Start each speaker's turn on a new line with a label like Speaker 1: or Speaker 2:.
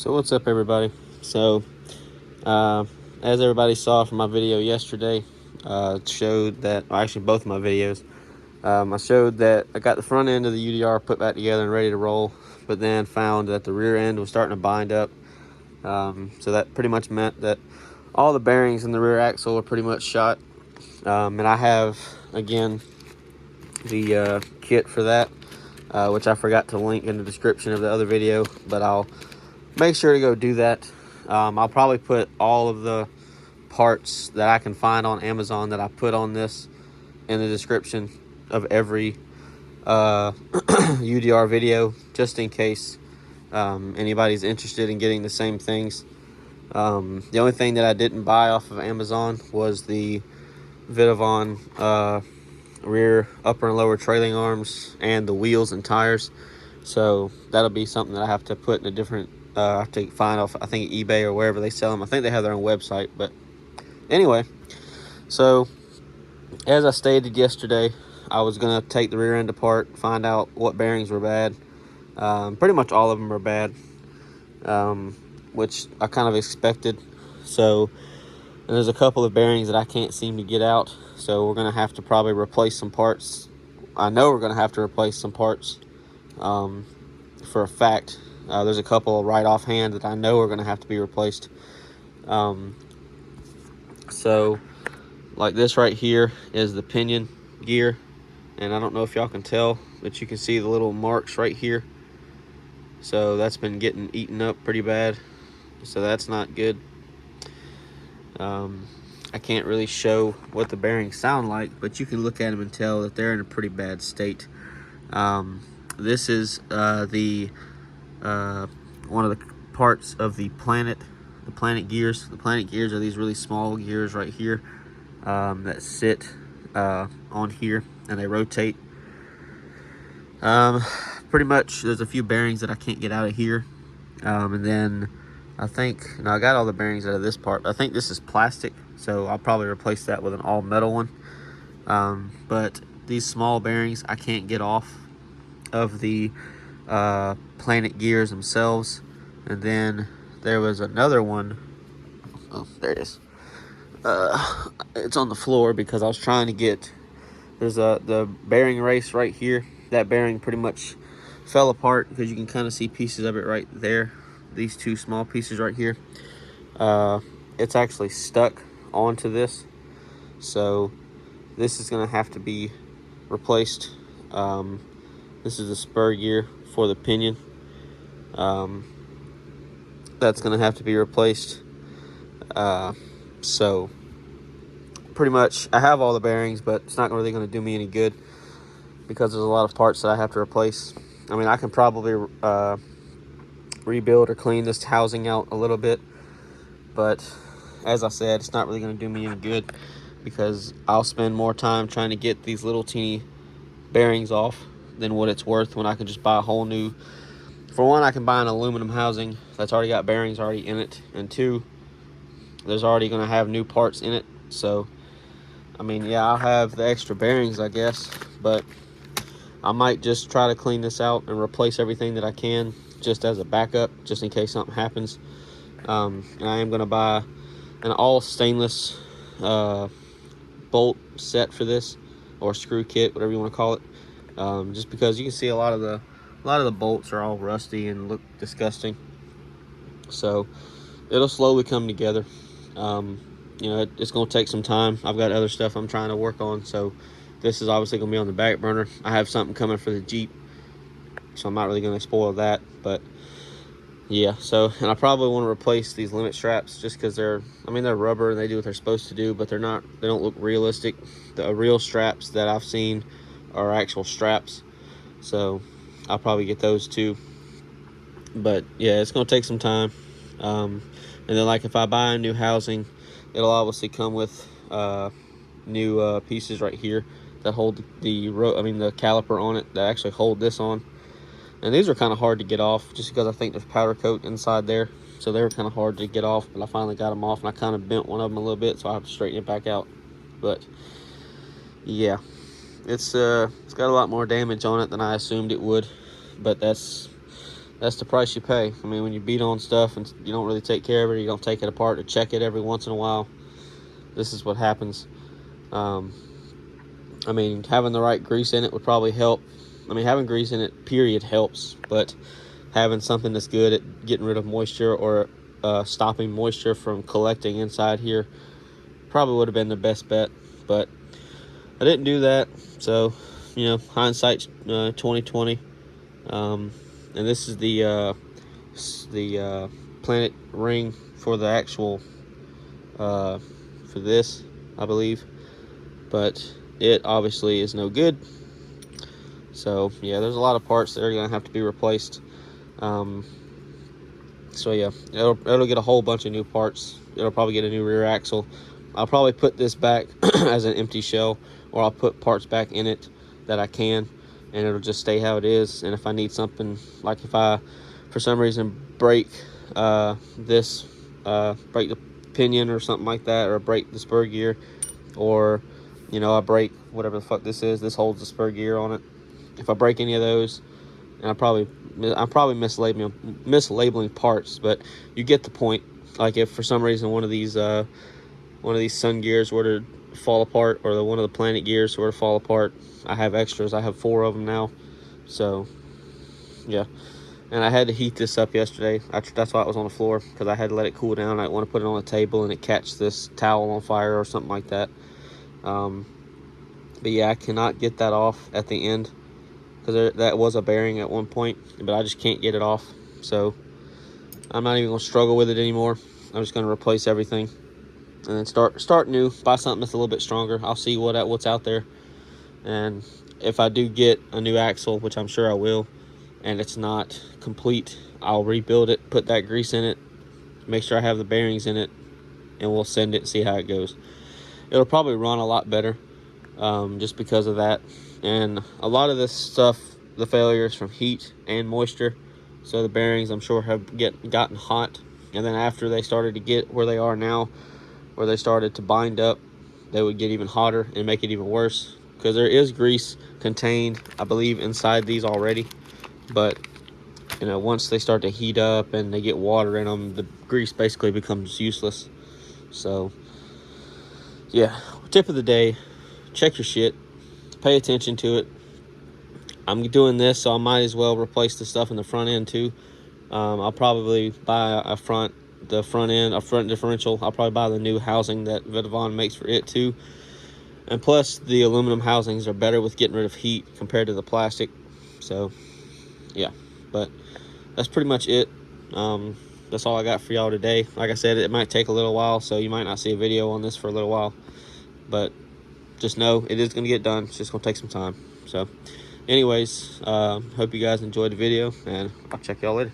Speaker 1: So what's up, everybody? So as everybody saw from my video yesterday, showed that, well, actually both of my videos, I showed that I got the front end of the UDR put back together and ready to roll, but then found that the rear end was starting to bind up. So that pretty much meant that all the bearings in the rear axle are pretty much shot. And I have, again, the kit for that, which I forgot to link in the description of the other video, but I'll make sure to go do that. I'll probably put all of the parts that I can find on Amazon that I put on this in the description of every UDR video, just in case anybody's interested in getting the same things. The only thing that I didn't buy off of Amazon was the Vidavon rear upper and lower trailing arms and the wheels and tires. So that'll be something that I have to put in a different, I have to find off, I think, eBay or wherever they sell them. I think they have their own website. But anyway, so as I stated yesterday, I was going to take the rear end apart, find out what bearings were bad. Pretty much all of them are bad, which I kind of expected. So, and there's a couple of bearings that I can't seem to get out. So we're going to have to probably replace some parts. I know we're going to have to replace some parts for a fact. There's a couple right offhand that I know are going to have to be replaced. So like this right here is the pinion gear, and I don't know if y'all can tell, but you can see the little marks right here. So that's been getting eaten up pretty bad, so that's not good. I can't really show what the bearings sound like, but you can look at them and tell that they're in a pretty bad state. This is one of the parts of the planet gears. The planet gears are these really small gears right here that sit on here, and they rotate. Pretty much there's a few bearings that I can't get out of here, and then I think, no, I got all the bearings out of this part. I think this is plastic, so I'll probably replace that with an all metal one. But these small bearings I can't get off of the planet gears themselves. And then there was another one. Oh, there it is. It's on the floor because I was trying to get, there's the bearing race right here. That bearing pretty much fell apart because you can kind of see pieces of it right there. These two small pieces right here. It's actually stuck onto this, so this is going to have to be replaced. This is the spur gear for the pinion. That's going to have to be replaced. So pretty much I have all the bearings, but it's not really going to do me any good because there's a lot of parts that I have to replace. I mean, I can probably rebuild or clean this housing out a little bit, but as I said, it's not really going to do me any good because I'll spend more time trying to get these little teeny bearings off than what it's worth when I can just buy a whole new. For one, I can buy an aluminum housing that's already got bearings already in it, and two, there's already going to have new parts in it. So I mean, yeah, I'll have the extra bearings, I guess, but I might just try to clean this out and replace everything that I can just as a backup, just in case something happens. And I am going to buy an all stainless bolt set for this, or screw kit, whatever you want to call it. Just because you can see a lot of the bolts are all rusty and look disgusting. So it'll slowly come together. You know, it's going to take some time. I've got other stuff I'm trying to work on, so this is obviously going to be on the back burner. I have something coming for the Jeep, so I'm not really going to spoil that. But yeah, so, and I probably want to replace these limit straps just because they're rubber and they do what they're supposed to do, but they don't look realistic. The real straps that I've seen are actual straps, so I'll probably get those too. But yeah, it's going to take some time. And then, like, if I buy a new housing, it'll obviously come with new pieces right here that hold the caliper on it, that actually hold this on. And these are kind of hard to get off just because I think there's powder coat inside there, so they were kind of hard to get off, but I finally got them off, and I kind of bent one of them a little bit, so I have to straighten it back out. But yeah, it's got a lot more damage on it than I assumed it would, but that's that's the price you pay. I mean, when you beat on stuff and you don't really take care of it, you don't take it apart to check it every once in a while, this is what happens. I mean, having the right grease in it would probably help. I mean, having grease in it, period, helps. But having something that's good at getting rid of moisture or stopping moisture from collecting inside here probably would have been the best bet. But I didn't do that. So, you know, hindsight 2020. And this is the planet ring for the actual for this, I believe. But it obviously is no good. So yeah, there's a lot of parts that are gonna have to be replaced. So yeah, it'll get a whole bunch of new parts. It'll probably get a new rear axle. I'll probably put this back as an empty shell, or I'll put parts back in it that I can, and it'll just stay how it is. And if I need something, like if I for some reason break this break the pinion or something like that, or break the spur gear, or you know, I break whatever the fuck this is, this holds the spur gear on it. If I break any of those, and I'm probably mislabeling parts, but you get the point. Like if for some reason one of these sun gears were to fall apart, or one of the planet gears were to fall apart, I have extras. I have 4 of them now. So yeah, and I had to heat this up yesterday. That's why it was on the floor, because I had to let it cool down. I didn't want to put it on the table and it catch this towel on fire or something like that. But yeah, I cannot get that off at the end, because that was a bearing at one point, but I just can't get it off. So I'm not even going to struggle with it anymore. I'm just going to replace everything and then start new. Buy something that's a little bit stronger. I'll see what's out there, and if I do get a new axle, which I'm sure I will, and it's not complete, I'll rebuild it, put that grease in it, make sure I have the bearings in it, and we'll send it and see how it goes. It'll probably run a lot better, just because of that. And a lot of this stuff, the failures from heat and moisture. So the bearings, I'm sure, have gotten hot, and then after they started to get where they are now, where they started to bind up, they would get even hotter and make it even worse, because there is grease contained, I believe, inside these already. But you know, once they start to heat up and they get water in them, the grease basically becomes useless. So yeah, tip of the day: check your shit, pay attention to it. I'm doing this, so I might as well replace the stuff in the front end too. I'll probably buy a front differential. I'll probably buy the new housing that Vedavon makes for it too. And plus, the aluminum housings are better with getting rid of heat compared to the plastic. So yeah, but that's pretty much it. That's all I got for y'all today. Like I said, it might take a little while, so you might not see a video on this for a little while, but just know it is going to get done. It's just going to take some time. So anyways, hope you guys enjoyed the video, and I'll check y'all later.